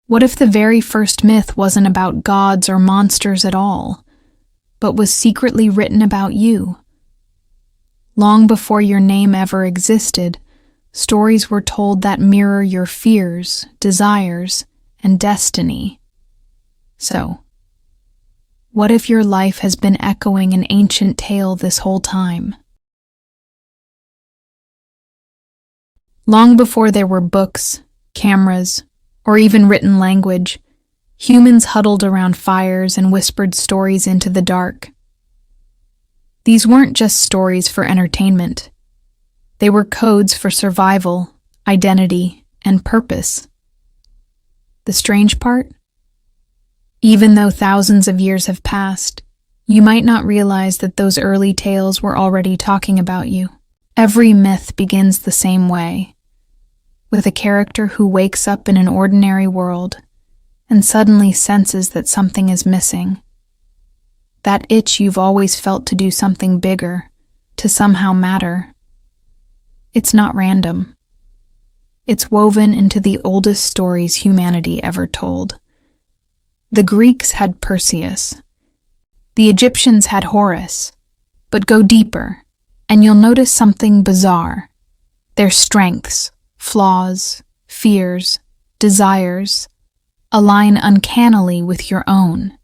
What if the very first myth wasn't about gods or monsters at all, but was secretly written about you? Long before your name ever existed, stories were told that mirror your fears, desires, and destiny. So, what if your life has been echoing an ancient tale this whole time? Long before there were books, cameras, or even written language, humans huddled around fires and whispered stories into the dark. These weren't just stories for entertainment. They were codes for survival, identity, and purpose. The strange part? Even though thousands of years have passed, you might not realize that those early tales were already talking about you. Every myth begins the same way, with a character who wakes up in an ordinary world and suddenly senses that something is missing. That itch you've always felt to do something bigger, to somehow matter. It's not random. It's woven into the oldest stories humanity ever told. The Greeks had Perseus. The Egyptians had Horus. But go deeper, and you'll notice something bizarre. Their strengths, flaws, fears, desires align uncannily with your own.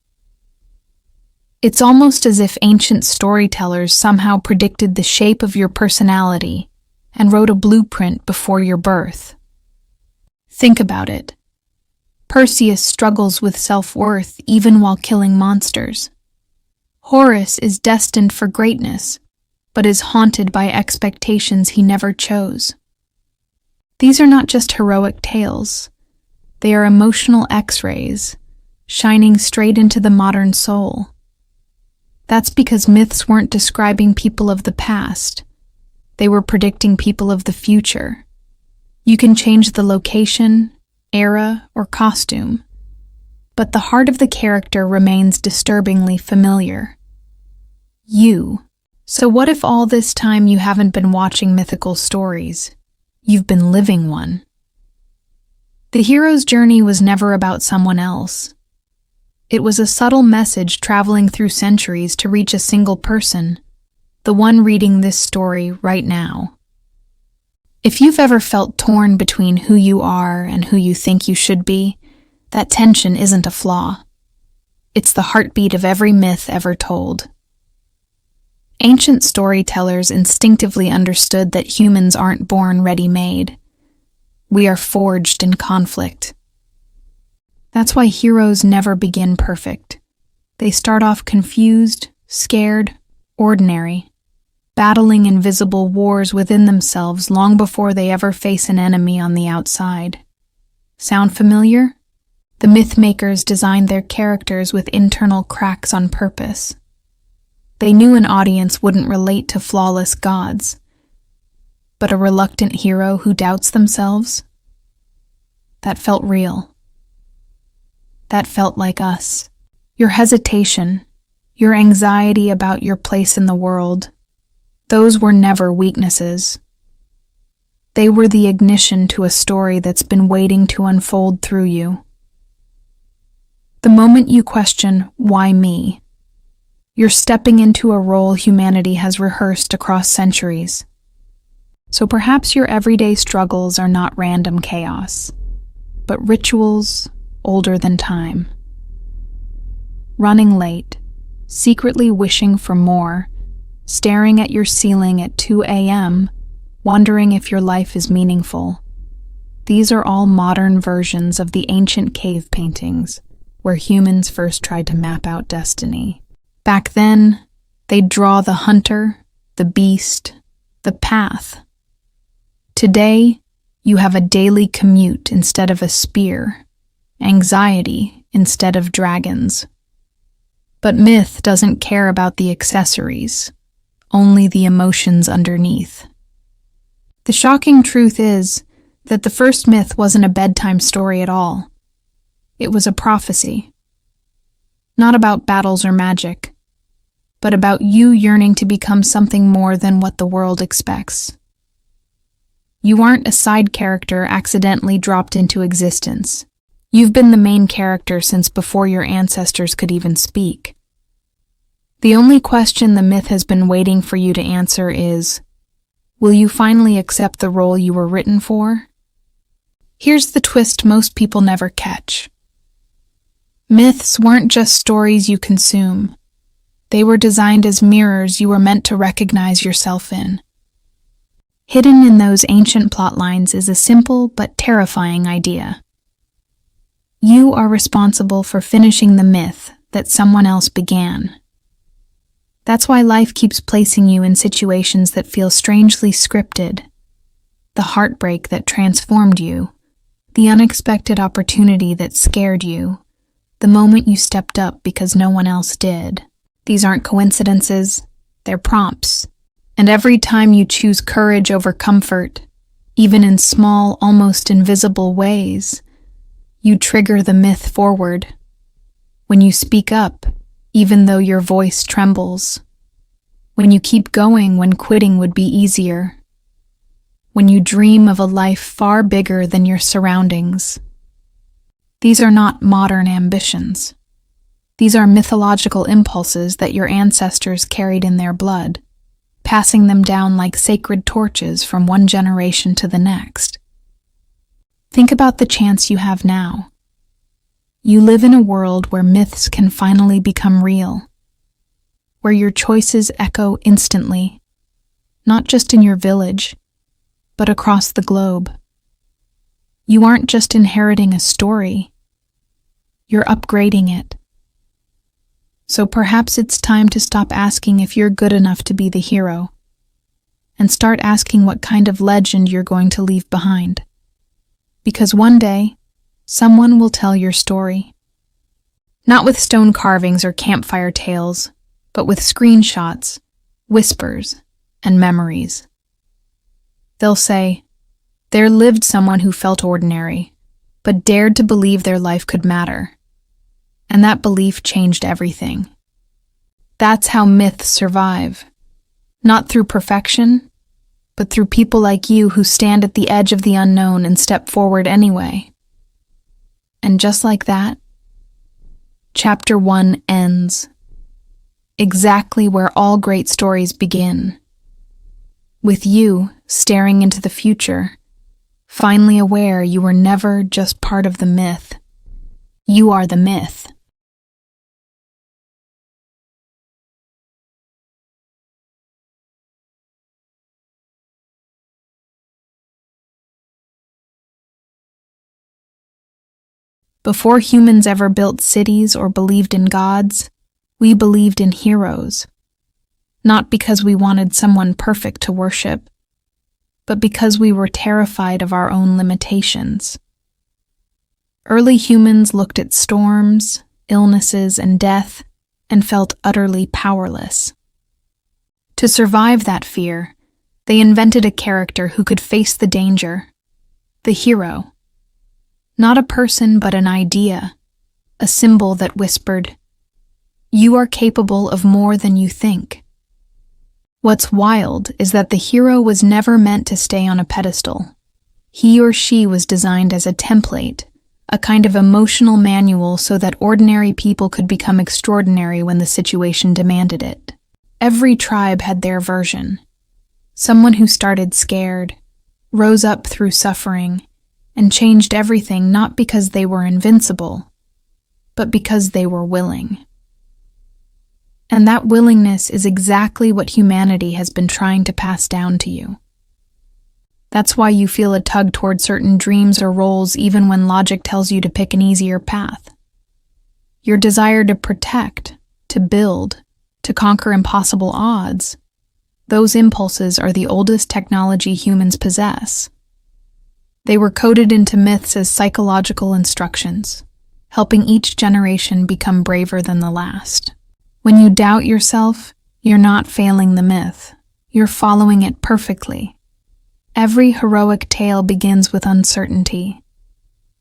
It's almost as if ancient storytellers somehow predicted the shape of your personality and wrote a blueprint before your birth. Think about it. Perseus struggles with self-worth even while killing monsters. Horus is destined for greatness, but is haunted by expectations he never chose. These are not just heroic tales. They are emotional X-rays, shining straight into the modern soul. That's because myths weren't describing people of the past. They were predicting people of the future. You can change the location, era, or costume, but the heart of the character remains disturbingly familiar. You. So what if all this time you haven't been watching mythical stories? You've been living one. The hero's journey was never about someone else. It was a subtle message traveling through centuries to reach a single person, the one reading this story right now. If you've ever felt torn between who you are and who you think you should be, that tension isn't a flaw. It's the heartbeat of every myth ever told. Ancient storytellers instinctively understood that humans aren't born ready-made. We are forged in conflict. That's why heroes never begin perfect. They start off confused, scared, ordinary, battling invisible wars within themselves long before they ever face an enemy on the outside. Sound familiar? The mythmakers designed their characters with internal cracks on purpose. They knew an audience wouldn't relate to flawless gods, but a reluctant hero who doubts themselves? That felt real. That felt like us. Your hesitation, your anxiety about your place in the world, those were never weaknesses. They were the ignition to a story that's been waiting to unfold through you. The moment you question, why me? You're stepping into a role humanity has rehearsed across centuries. So perhaps your everyday struggles are not random chaos, but rituals older than time. Running late, secretly wishing for more, staring at your ceiling at 2 a.m., wondering if your life is meaningful. These are all modern versions of the ancient cave paintings, where humans first tried to map out destiny. Back then, they'd draw the hunter, the beast, the path. Today, you have a daily commute instead of a spear, anxiety instead of dragons. But myth doesn't care about the accessories, only the emotions underneath. The shocking truth is that the first myth wasn't a bedtime story at all. It was a prophecy. Not about battles or magic, but about you yearning to become something more than what the world expects. You aren't a side character accidentally dropped into existence. You've been the main character since before your ancestors could even speak. The only question the myth has been waiting for you to answer is, will you finally accept the role you were written for? Here's the twist most people never catch. Myths weren't just stories you consume. They were designed as mirrors you were meant to recognize yourself in. Hidden in those ancient plot lines is a simple but terrifying idea. You are responsible for finishing the myth that someone else began. That's why life keeps placing you in situations that feel strangely scripted. The heartbreak that transformed you, the unexpected opportunity that scared you, the moment you stepped up because no one else did. These aren't coincidences, they're prompts. And every time you choose courage over comfort, even in small, almost invisible ways, you trigger the myth forward. When you speak up, even though your voice trembles. When you keep going when quitting would be easier. When you dream of a life far bigger than your surroundings. These are not modern ambitions. These are mythological impulses that your ancestors carried in their blood, passing them down like sacred torches from one generation to the next. Think about the chance you have now. You live in a world where myths can finally become real, where your choices echo instantly, not just in your village, but across the globe. You aren't just inheriting a story, you're upgrading it. So perhaps it's time to stop asking if you're good enough to be the hero, and start asking what kind of legend you're going to leave behind. Because one day, someone will tell your story. Not with stone carvings or campfire tales, but with screenshots, whispers, and memories. They'll say, there lived someone who felt ordinary, but dared to believe their life could matter. And that belief changed everything. That's how myths survive. Not through perfection, but through people like you who stand at the edge of the unknown and step forward anyway. And just like that, Chapter 1 ends. Exactly where all great stories begin. With you staring into the future, finally aware you were never just part of the myth. You are the myth. Before humans ever built cities or believed in gods, we believed in heroes. Not because we wanted someone perfect to worship, but because we were terrified of our own limitations. Early humans looked at storms, illnesses, and death and felt utterly powerless. To survive that fear, they invented a character who could face the danger, the hero. Not a person, but an idea, a symbol that whispered, "You are capable of more than you think." What's wild is that the hero was never meant to stay on a pedestal. He or she was designed as a template, a kind of emotional manual so that ordinary people could become extraordinary when the situation demanded it. Every tribe had their version. Someone who started scared, rose up through suffering, and changed everything not because they were invincible, but because they were willing. And that willingness is exactly what humanity has been trying to pass down to you. That's why you feel a tug toward certain dreams or roles even when logic tells you to pick an easier path. Your desire to protect, to build, to conquer impossible odds, those impulses are the oldest technology humans possess. They were coded into myths as psychological instructions, helping each generation become braver than the last. When you doubt yourself, you're not failing the myth. You're following it perfectly. Every heroic tale begins with uncertainty.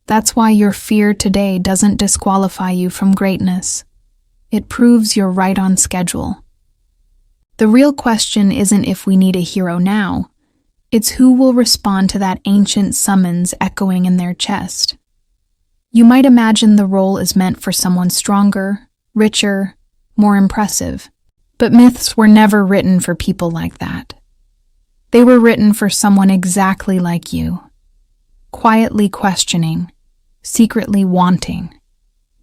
That's why your fear today doesn't disqualify you from greatness. It proves you're right on schedule. The real question isn't if we need a hero now. It's who will respond to that ancient summons echoing in their chest. You might imagine the role is meant for someone stronger, richer, more impressive. But myths were never written for people like that. They were written for someone exactly like you, quietly questioning, secretly wanting,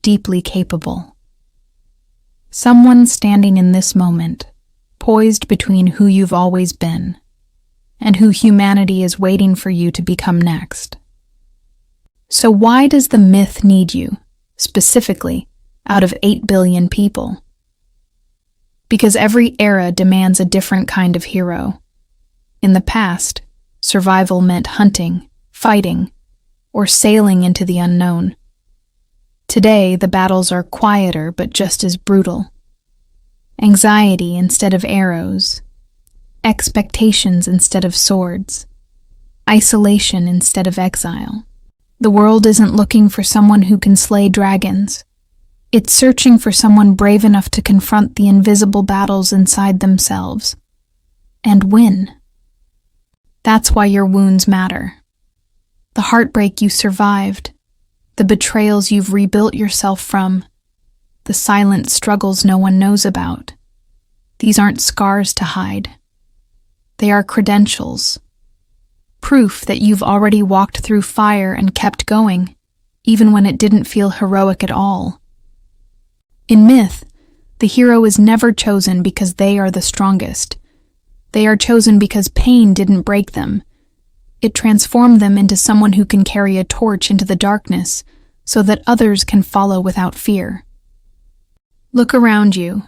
deeply capable. Someone standing in this moment, poised between who you've always been and who humanity is waiting for you to become next. So why does the myth need you, specifically, out of 8 billion people? Because every era demands a different kind of hero. In the past, survival meant hunting, fighting, or sailing into the unknown. Today, the battles are quieter but just as brutal. Anxiety instead of arrows, expectations instead of swords, isolation instead of exile. The world isn't looking for someone who can slay dragons. It's searching for someone brave enough to confront the invisible battles inside themselves and win. That's why your wounds matter. The heartbreak you survived, the betrayals you've rebuilt yourself from, the silent struggles no one knows about. These aren't scars to hide. They are credentials. Proof that you've already walked through fire and kept going, even when it didn't feel heroic at all. In myth, the hero is never chosen because they are the strongest. They are chosen because pain didn't break them. It transformed them into someone who can carry a torch into the darkness so that others can follow without fear. Look around you.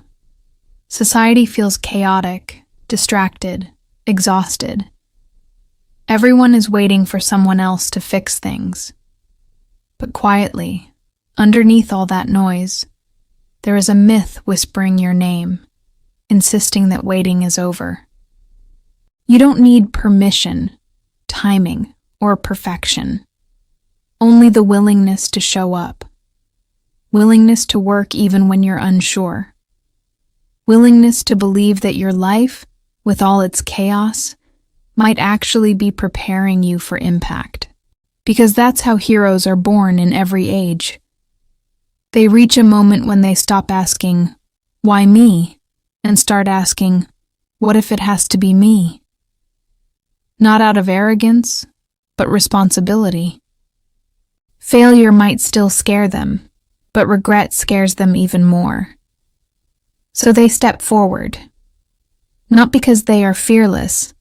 Society feels chaotic, distracted, exhausted. Everyone is waiting for someone else to fix things. But quietly, underneath all that noise, there is a myth whispering your name, insisting that waiting is over. You don't need permission, timing, or perfection. Only the willingness to show up. Willingness to work even when you're unsure. Willingness to believe that your life, with all its chaos, might actually be preparing you for impact. Because that's how heroes are born in every age. They reach a moment when they stop asking, "Why me?" and start asking, "What if it has to be me?" Not out of arrogance, but responsibility. Failure might still scare them, but regret scares them even more. So they step forward. Not because they are fearless,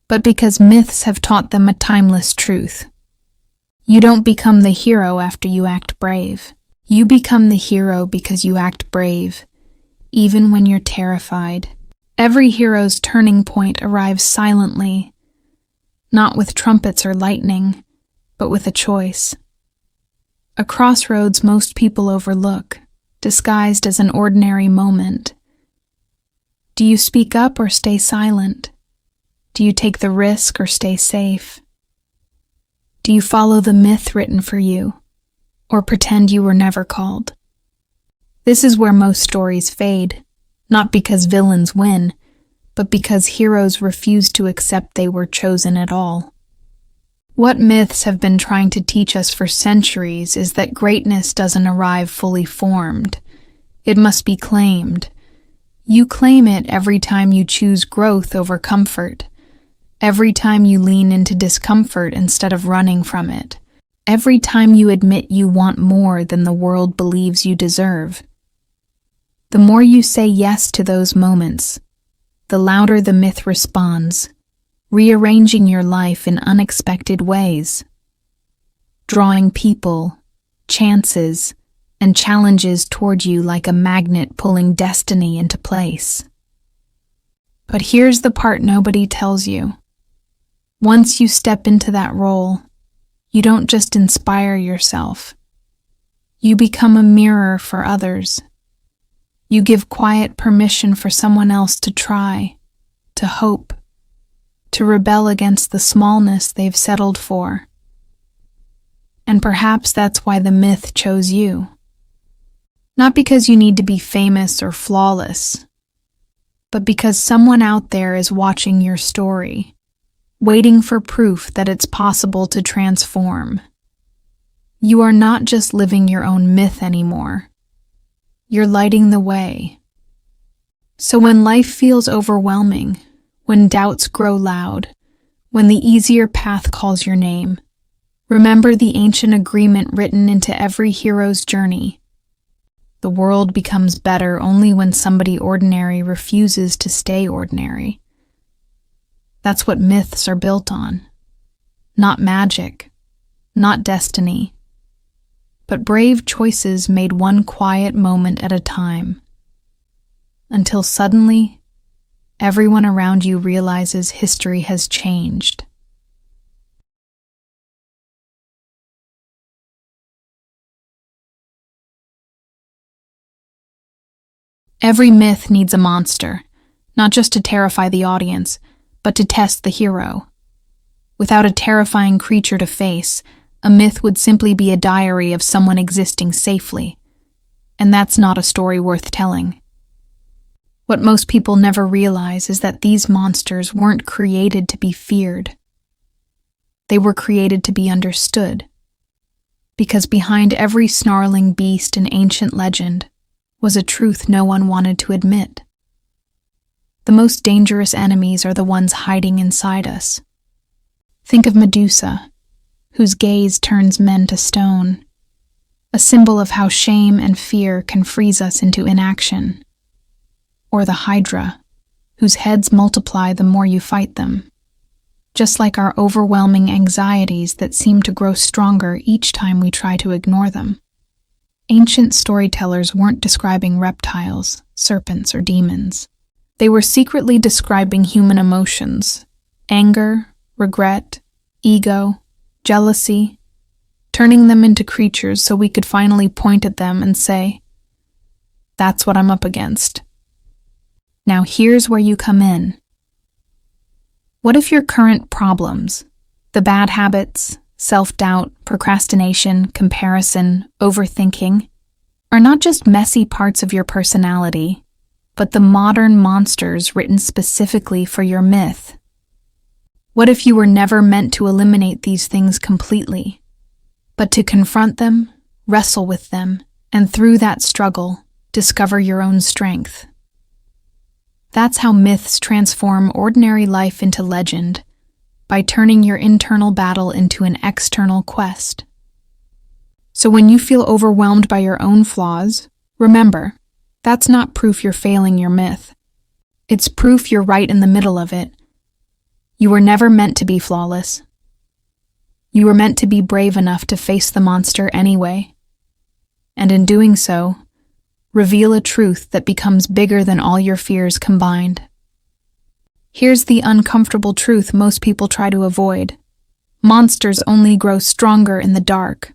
but because myths have taught them a timeless truth. You don't become the hero after you act brave. You become the hero because you act brave, even when you're terrified. Every hero's turning point arrives silently, not with trumpets or lightning, but with a choice. A crossroads most people overlook, disguised as an ordinary moment. Do you speak up or stay silent? Do you take the risk or stay safe? Do you follow the myth written for you, or pretend you were never called? This is where most stories fade, not because villains win, but because heroes refuse to accept they were chosen at all. What myths have been trying to teach us for centuries is that greatness doesn't arrive fully formed. It must be claimed. You claim it every time you choose growth over comfort. Every time you lean into discomfort instead of running from it. Every time you admit you want more than the world believes you deserve. The more you say yes to those moments, the louder the myth responds, rearranging your life in unexpected ways, drawing people, chances, and challenges toward you like a magnet pulling destiny into place. But here's the part nobody tells you. Once you step into that role, you don't just inspire yourself. You become a mirror for others. You give quiet permission for someone else to try, to hope, to rebel against the smallness they've settled for. And perhaps that's why the myth chose you. Not because you need to be famous or flawless, but because someone out there is watching your story, waiting for proof that it's possible to transform. You are not just living your own myth anymore. You're lighting the way. So when life feels overwhelming, when doubts grow loud, when the easier path calls your name, remember the ancient agreement written into every hero's journey. The world becomes better only when somebody ordinary refuses to stay ordinary. That's what myths are built on. Not magic, not destiny, but brave choices made one quiet moment at a time. Until suddenly, everyone around you realizes history has changed. Every myth needs a monster, not just to terrify the audience, but to test the hero. Without a terrifying creature to face, a myth would simply be a diary of someone existing safely. And that's not a story worth telling. What most people never realize is that these monsters weren't created to be feared. They were created to be understood. Because behind every snarling beast in ancient legend was a truth no one wanted to admit. The most dangerous enemies are the ones hiding inside us. Think of Medusa, whose gaze turns men to stone, a symbol of how shame and fear can freeze us into inaction. Or the Hydra, whose heads multiply the more you fight them, just like our overwhelming anxieties that seem to grow stronger each time we try to ignore them. Ancient storytellers weren't describing reptiles, serpents, or demons. They were secretly describing human emotions: anger, regret, ego, jealousy, turning them into creatures so we could finally point at them and say, "That's what I'm up against." Now here's where you come in. What if your current problems, the bad habits, self-doubt, procrastination, comparison, overthinking, are not just messy parts of your personality, but the modern monsters written specifically for your myth? What if you were never meant to eliminate these things completely, but to confront them, wrestle with them, and through that struggle, discover your own strength? That's how myths transform ordinary life into legend, by turning your internal battle into an external quest. So when you feel overwhelmed by your own flaws, remember, that's not proof you're failing your myth. It's proof you're right in the middle of it. You were never meant to be flawless. You were meant to be brave enough to face the monster anyway. And in doing so, reveal a truth that becomes bigger than all your fears combined. Here's the uncomfortable truth most people try to avoid. Monsters only grow stronger in the dark.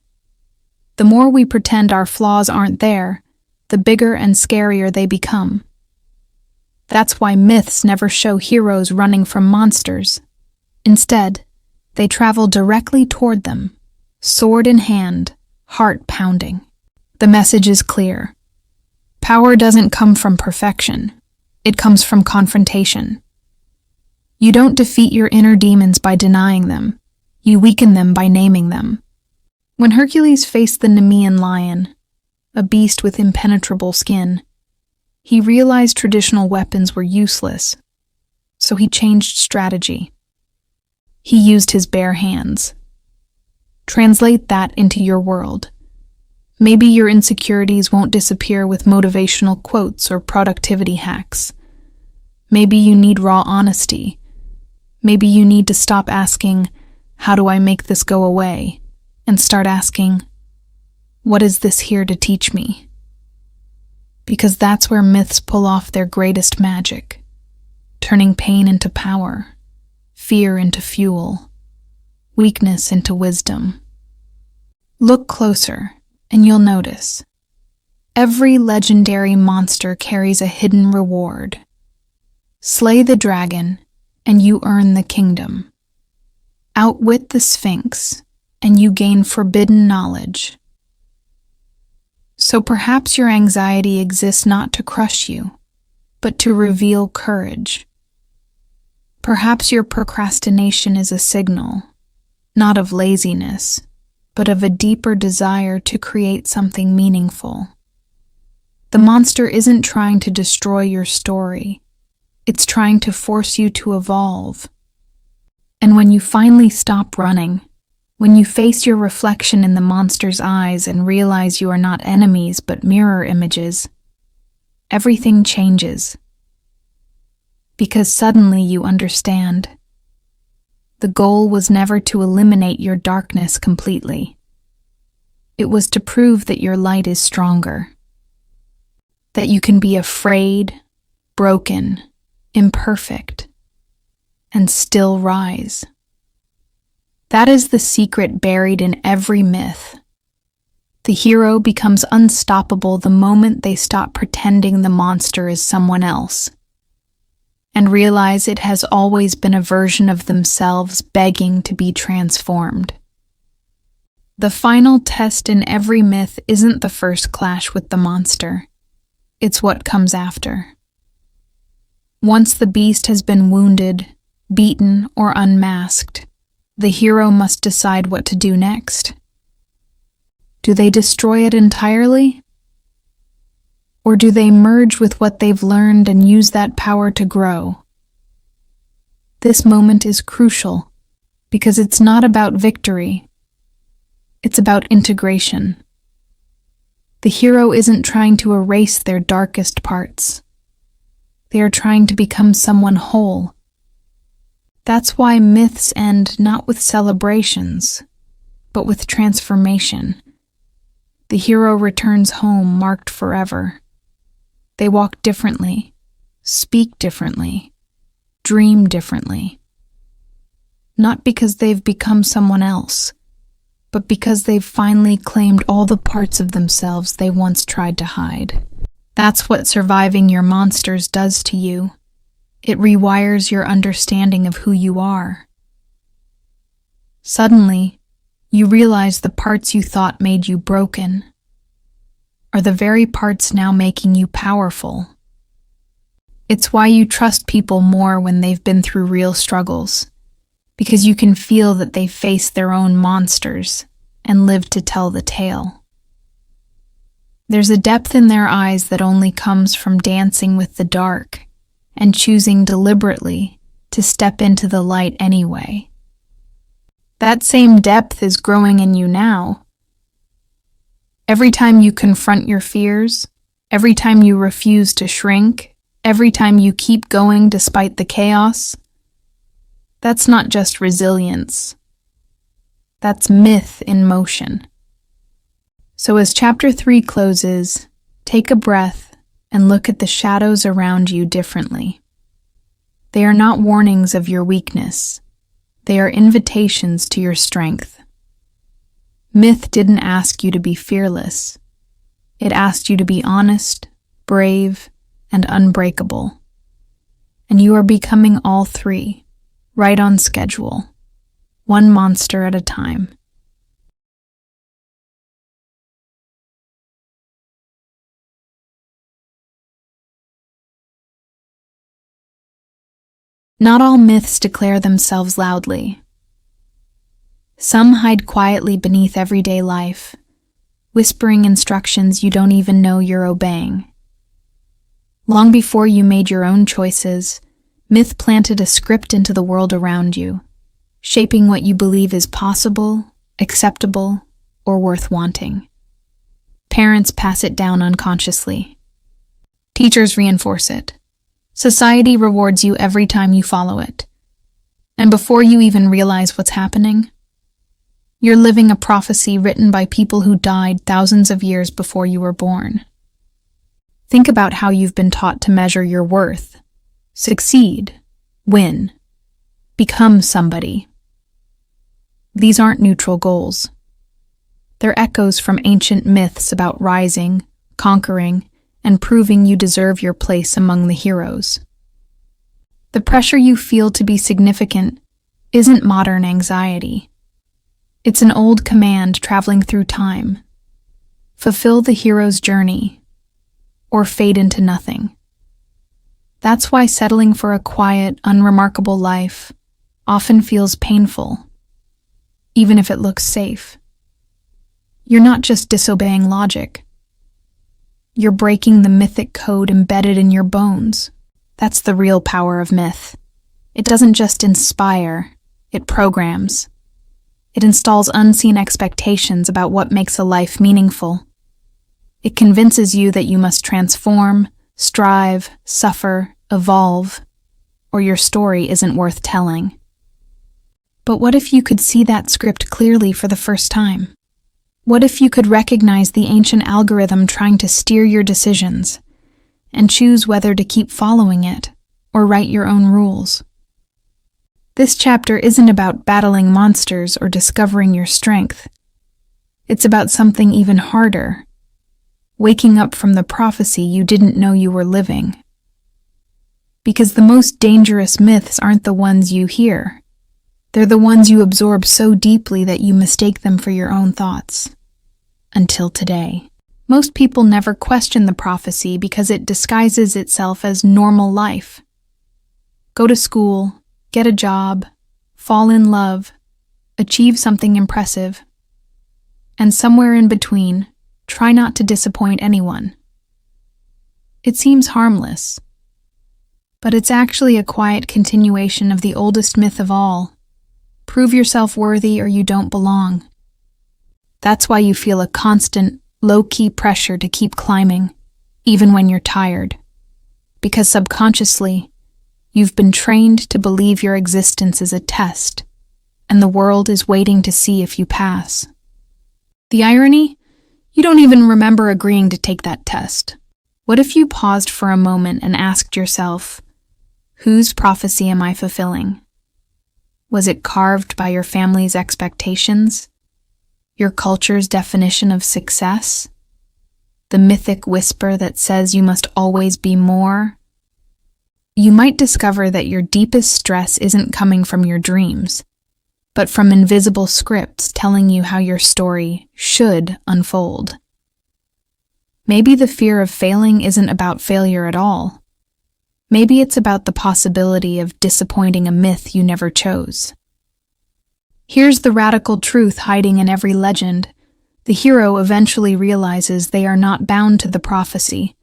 The more we pretend our flaws aren't there, the bigger and scarier they become. That's why myths never show heroes running from monsters. Instead, they travel directly toward them, sword in hand, heart pounding. The message is clear. Power doesn't come from perfection. It comes from confrontation. You don't defeat your inner demons by denying them. You weaken them by naming them. When Hercules faced the Nemean lion, a beast with impenetrable skin, he realized traditional weapons were useless, so he changed strategy. He used his bare hands. Translate that into your world. Maybe your insecurities won't disappear with motivational quotes or productivity hacks. Maybe you need raw honesty. Maybe you need to stop asking, "How do I make this go away?" and start asking, "What is this here to teach me?" Because that's where myths pull off their greatest magic, turning pain into power, fear into fuel, weakness into wisdom. Look closer, and you'll notice. Every legendary monster carries a hidden reward. Slay the dragon, and you earn the kingdom. Outwit the Sphinx, and you gain forbidden knowledge. So perhaps your anxiety exists not to crush you, but to reveal courage. Perhaps your procrastination is a signal, not of laziness, but of a deeper desire to create something meaningful. The monster isn't trying to destroy your story. It's trying to force you to evolve. And when you finally stop running, when you face your reflection in the monster's eyes and realize you are not enemies but mirror images, everything changes. Because suddenly you understand. The goal was never to eliminate your darkness completely. It was to prove that your light is stronger. That you can be afraid, broken, imperfect, and still rise. That is the secret buried in every myth. The hero becomes unstoppable the moment they stop pretending the monster is someone else, and realize it has always been a version of themselves begging to be transformed. The final test in every myth isn't the first clash with the monster. It's what comes after. Once the beast has been wounded, beaten, or unmasked, the hero must decide what to do next. Do they destroy it entirely? Or do they merge with what they've learned and use that power to grow? This moment is crucial because it's not about victory. It's about integration. The hero isn't trying to erase their darkest parts. They are trying to become someone whole. That's why myths end not with celebrations, but with transformation. The hero returns home marked forever. They walk differently, speak differently, dream differently. Not because they've become someone else, but because they've finally claimed all the parts of themselves they once tried to hide. That's what surviving your monsters does to you. It rewires your understanding of who you are. Suddenly, you realize the parts you thought made you broken are the very parts now making you powerful. It's why you trust people more when they've been through real struggles, because you can feel that they face their own monsters and live to tell the tale. There's a depth in their eyes that only comes from dancing with the dark and choosing deliberately to step into the light anyway. That same depth is growing in you now. Every time you confront your fears, every time you refuse to shrink, every time you keep going despite the chaos, that's not just resilience. That's myth in motion. So as Chapter 3 closes, take a breath and look at the shadows around you differently. They are not warnings of your weakness. They are invitations to your strength. Myth didn't ask you to be fearless. It asked you to be honest, brave, and unbreakable. And you are becoming all three, right on schedule, one monster at a time. Not all myths declare themselves loudly. Some hide quietly beneath everyday life, whispering instructions you don't even know you're obeying. Long before you made your own choices, myth planted a script into the world around you, shaping what you believe is possible, acceptable, or worth wanting. Parents pass it down unconsciously. Teachers reinforce it. Society rewards you every time you follow it. And before you even realize what's happening, you're living a prophecy written by people who died thousands of years before you were born. Think about how you've been taught to measure your worth. Succeed, win, become somebody. These aren't neutral goals. They're echoes from ancient myths about rising, conquering, and proving you deserve your place among the heroes. The pressure you feel to be significant isn't modern anxiety. It's an old command traveling through time. Fulfill the hero's journey, or fade into nothing. That's why settling for a quiet, unremarkable life often feels painful, even if it looks safe. You're not just disobeying logic. You're breaking the mythic code embedded in your bones. That's the real power of myth. It doesn't just inspire, it programs. It installs unseen expectations about what makes a life meaningful. It convinces you that you must transform, strive, suffer, evolve, or your story isn't worth telling. But what if you could see that script clearly for the first time? What if you could recognize the ancient algorithm trying to steer your decisions and choose whether to keep following it or write your own rules? This chapter isn't about battling monsters or discovering your strength. It's about something even harder, waking up from the prophecy you didn't know you were living. Because the most dangerous myths aren't the ones you hear. They're the ones you absorb so deeply that you mistake them for your own thoughts. Until today. Most people never question the prophecy because it disguises itself as normal life. Go to school, get a job, fall in love, achieve something impressive, and somewhere in between, try not to disappoint anyone. It seems harmless, but it's actually a quiet continuation of the oldest myth of all. Prove yourself worthy or you don't belong. That's why you feel a constant, low-key pressure to keep climbing, even when you're tired. Because subconsciously, you've been trained to believe your existence is a test, and the world is waiting to see if you pass. The irony? You don't even remember agreeing to take that test. What if you paused for a moment and asked yourself, whose prophecy am I fulfilling? Was it carved by your family's expectations? Your culture's definition of success? The mythic whisper that says you must always be more? You might discover that your deepest stress isn't coming from your dreams, but from invisible scripts telling you how your story should unfold. Maybe the fear of failing isn't about failure at all. Maybe it's about the possibility of disappointing a myth you never chose. Here's the radical truth hiding in every legend. The hero eventually realizes they are not bound to the prophecy.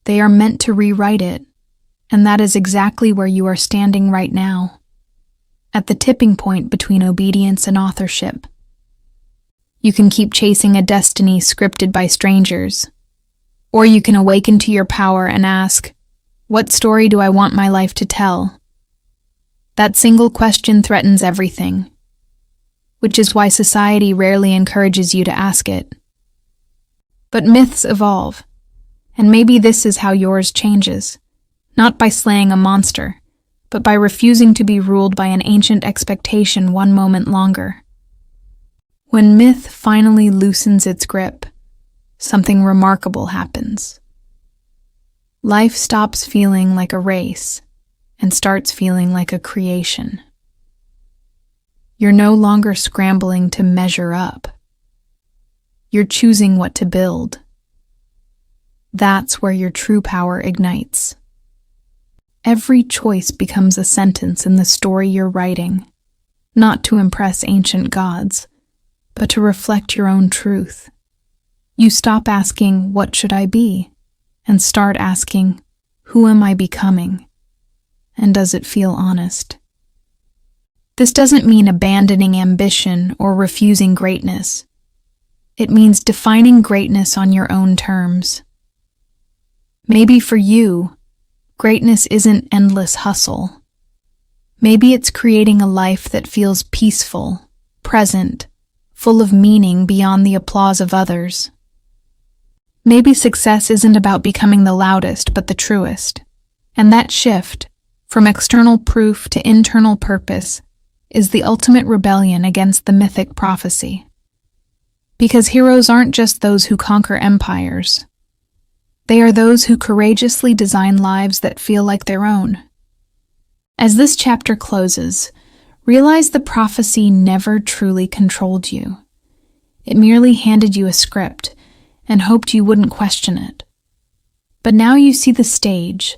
They are meant to rewrite it, and that is exactly where you are standing right now, at the tipping point between obedience and authorship. You can keep chasing a destiny scripted by strangers, or you can awaken to your power and ask, what story do I want my life to tell? That single question threatens everything, which is why society rarely encourages you to ask it. But myths evolve, and maybe this is how yours changes, not by slaying a monster, but by refusing to be ruled by an ancient expectation one moment longer. When myth finally loosens its grip, something remarkable happens. Life stops feeling like a race and starts feeling like a creation. You're no longer scrambling to measure up. You're choosing what to build. That's where your true power ignites. Every choice becomes a sentence in the story you're writing, not to impress ancient gods, but to reflect your own truth. You stop asking, what should I be? And start asking, who am I becoming? And does it feel honest? This doesn't mean abandoning ambition or refusing greatness. It means defining greatness on your own terms. Maybe for you, greatness isn't endless hustle. Maybe it's creating a life that feels peaceful, present, full of meaning beyond the applause of others. Maybe success isn't about becoming the loudest, but the truest. And that shift, from external proof to internal purpose, is the ultimate rebellion against the mythic prophecy. Because heroes aren't just those who conquer empires. They are those who courageously design lives that feel like their own. As this chapter closes, realize the prophecy never truly controlled you. It merely handed you a script and hoped you wouldn't question it. But now you see the stage,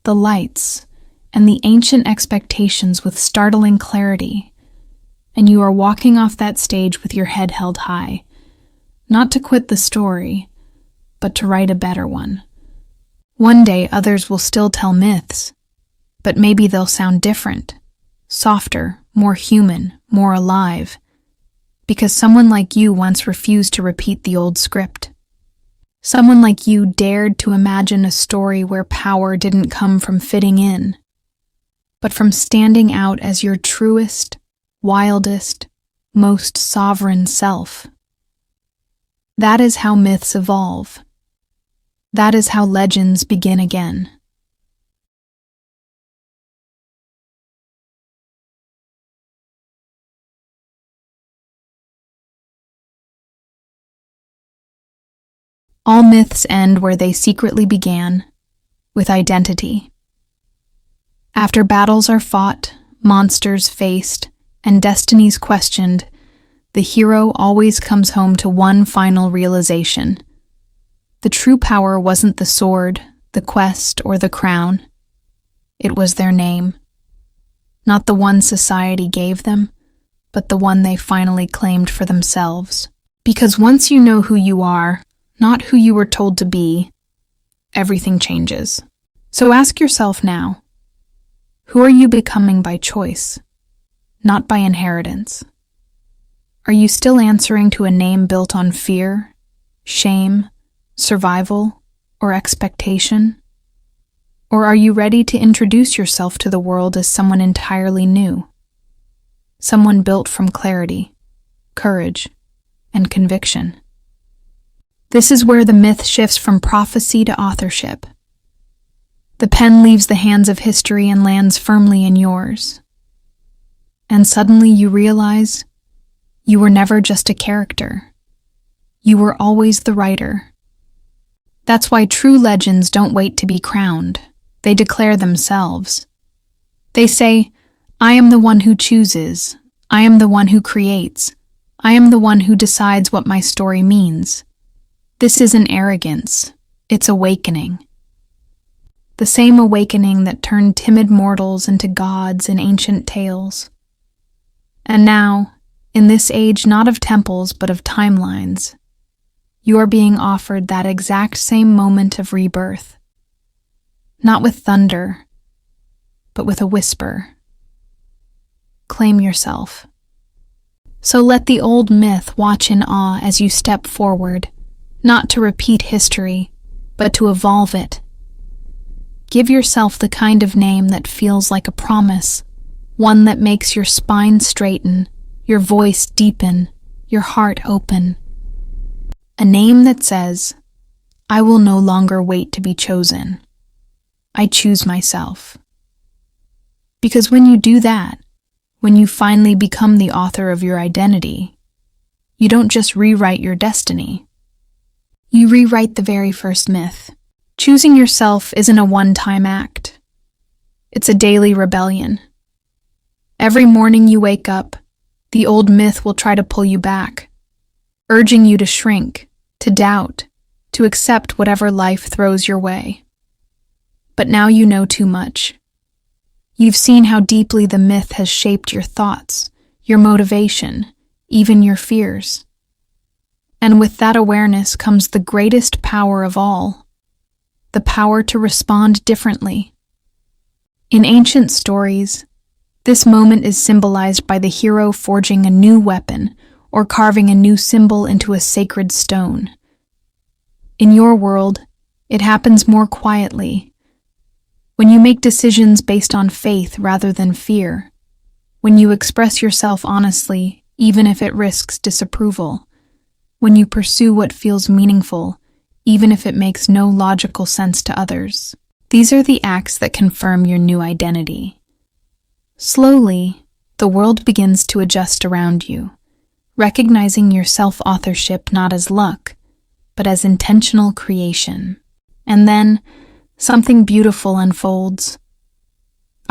the lights, and the ancient expectations with startling clarity, and you are walking off that stage with your head held high, not to quit the story, but to write a better one. One day others will still tell myths, but maybe they'll sound different, softer, more human, more alive, because someone like you once refused to repeat the old script. Someone like you dared to imagine a story where power didn't come from fitting in, but from standing out as your truest, wildest, most sovereign self. That is how myths evolve. That is how legends begin again. All myths end where they secretly began, with identity. After battles are fought, monsters faced, and destinies questioned, the hero always comes home to one final realization. The true power wasn't the sword, the quest, or the crown. It was their name. Not the one society gave them, but the one they finally claimed for themselves. Because once you know who you are, not who you were told to be, everything changes. So ask yourself now, who are you becoming by choice, not by inheritance? Are you still answering to a name built on fear, shame, survival, or expectation? Or are you ready to introduce yourself to the world as someone entirely new? Someone built from clarity, courage, and conviction. This is where the myth shifts from prophecy to authorship. The pen leaves the hands of history and lands firmly in yours. And suddenly you realize you were never just a character. You were always the writer. That's why true legends don't wait to be crowned. They declare themselves. They say, I am the one who chooses. I am the one who creates. I am the one who decides what my story means. This isn't arrogance. It's awakening. The same awakening that turned timid mortals into gods in ancient tales. And now, in this age not of temples but of timelines, you are being offered that exact same moment of rebirth. Not with thunder, but with a whisper. Claim yourself. So let the old myth watch in awe as you step forward, not to repeat history, but to evolve it. Give yourself the kind of name that feels like a promise, one that makes your spine straighten, your voice deepen, your heart open. A name that says, I will no longer wait to be chosen. I choose myself. Because when you do that, when you finally become the author of your identity, you don't just rewrite your destiny. You rewrite the very first myth. Choosing yourself isn't a one-time act. It's a daily rebellion. Every morning you wake up, the old myth will try to pull you back, urging you to shrink, to doubt, to accept whatever life throws your way. But now you know too much. You've seen how deeply the myth has shaped your thoughts, your motivation, even your fears. And with that awareness comes the greatest power of all, the power to respond differently. In ancient stories, this moment is symbolized by the hero forging a new weapon or carving a new symbol into a sacred stone. In your world, it happens more quietly. When you make decisions based on faith rather than fear, when you express yourself honestly, even if it risks disapproval, when you pursue what feels meaningful, even if it makes no logical sense to others. These are the acts that confirm your new identity. Slowly, the world begins to adjust around you, recognizing your self-authorship not as luck, but as intentional creation. And then, something beautiful unfolds.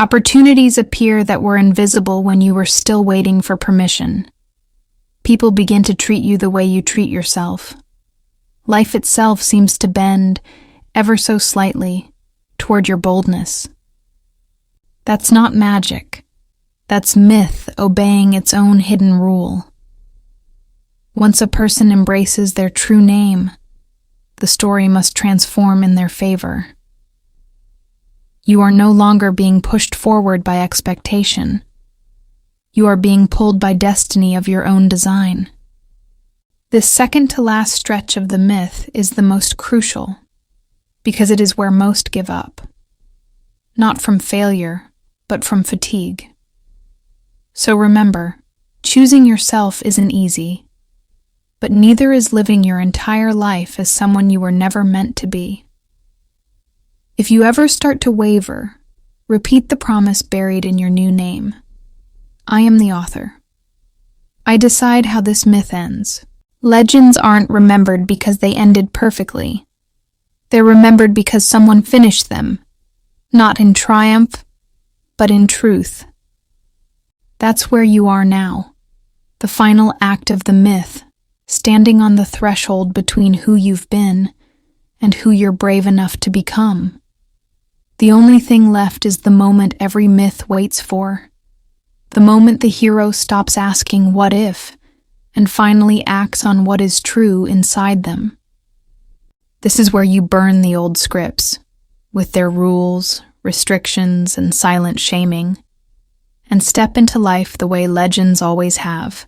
Opportunities appear that were invisible when you were still waiting for permission. People begin to treat you the way you treat yourself. Life itself seems to bend, ever so slightly, toward your boldness. That's not magic. That's myth obeying its own hidden rule. Once a person embraces their true name, the story must transform in their favor. You are no longer being pushed forward by expectation. You are being pulled by destiny of your own design. This second-to-last stretch of the myth is the most crucial, because it is where most give up. Not from failure, but from fatigue. So remember, choosing yourself isn't easy, but neither is living your entire life as someone you were never meant to be. If you ever start to waver, repeat the promise buried in your new name. I am the author. I decide how this myth ends. Legends aren't remembered because they ended perfectly. They're remembered because someone finished them, not in triumph, but in truth. That's where you are now, the final act of the myth, standing on the threshold between who you've been and who you're brave enough to become. The only thing left is the moment every myth waits for, the moment the hero stops asking what if, and finally acts on what is true inside them. This is where you burn the old scripts, with their rules, restrictions, and silent shaming, and step into life the way legends always have,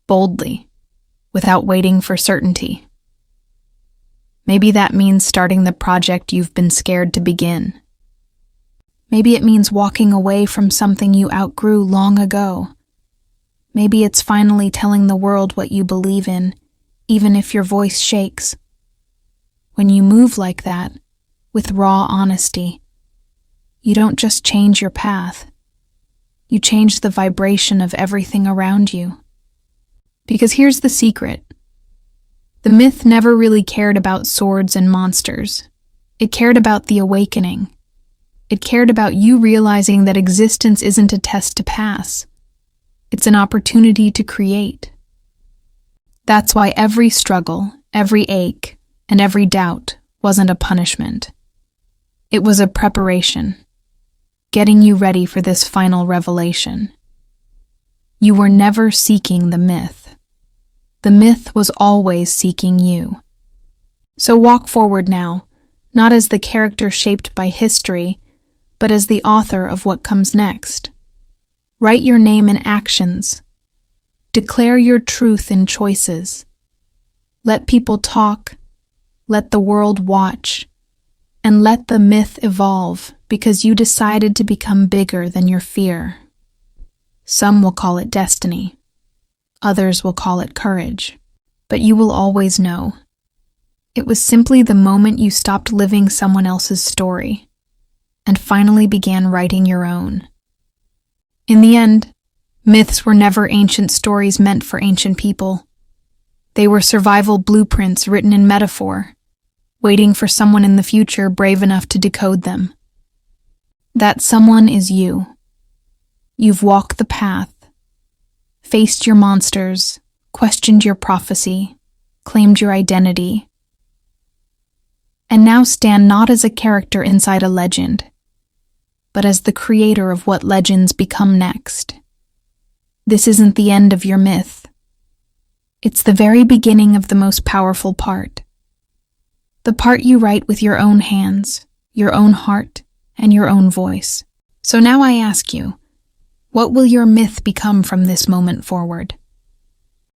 boldly, without waiting for certainty. Maybe that means starting the project you've been scared to begin. Maybe it means walking away from something you outgrew long ago. Maybe it's finally telling the world what you believe in, even if your voice shakes. When you move like that, with raw honesty, you don't just change your path. You change the vibration of everything around you. Because here's the secret. The myth never really cared about swords and monsters. It cared about the awakening. It cared about you realizing that existence isn't a test to pass. It's an opportunity to create. That's why every struggle, every ache, and every doubt wasn't a punishment. It was a preparation, getting you ready for this final revelation. You were never seeking the myth. The myth was always seeking you. So walk forward now, not as the character shaped by history, but as the author of what comes next. Write your name in actions. Declare your truth in choices. Let people talk. Let the world watch. And let the myth evolve because you decided to become bigger than your fear. Some will call it destiny. Others will call it courage. But you will always know. It was simply the moment you stopped living someone else's story and finally began writing your own. In the end, myths were never ancient stories meant for ancient people. They were survival blueprints written in metaphor, waiting for someone in the future brave enough to decode them. That someone is you. You've walked the path, faced your monsters, questioned your prophecy, claimed your identity, and now stand not as a character inside a legend, but as the creator of what legends become next. This isn't the end of your myth. It's the very beginning of the most powerful part. The part you write with your own hands, your own heart, and your own voice. So now I ask you, what will your myth become from this moment forward?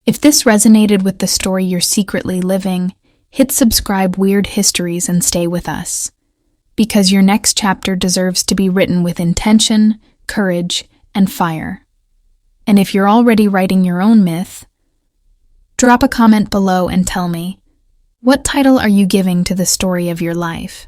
If this resonated with the story you're secretly living, hit subscribe Weird Histories and stay with us. Because your next chapter deserves to be written with intention, courage, and fire. And if you're already writing your own myth, drop a comment below and tell me, what title are you giving to the story of your life?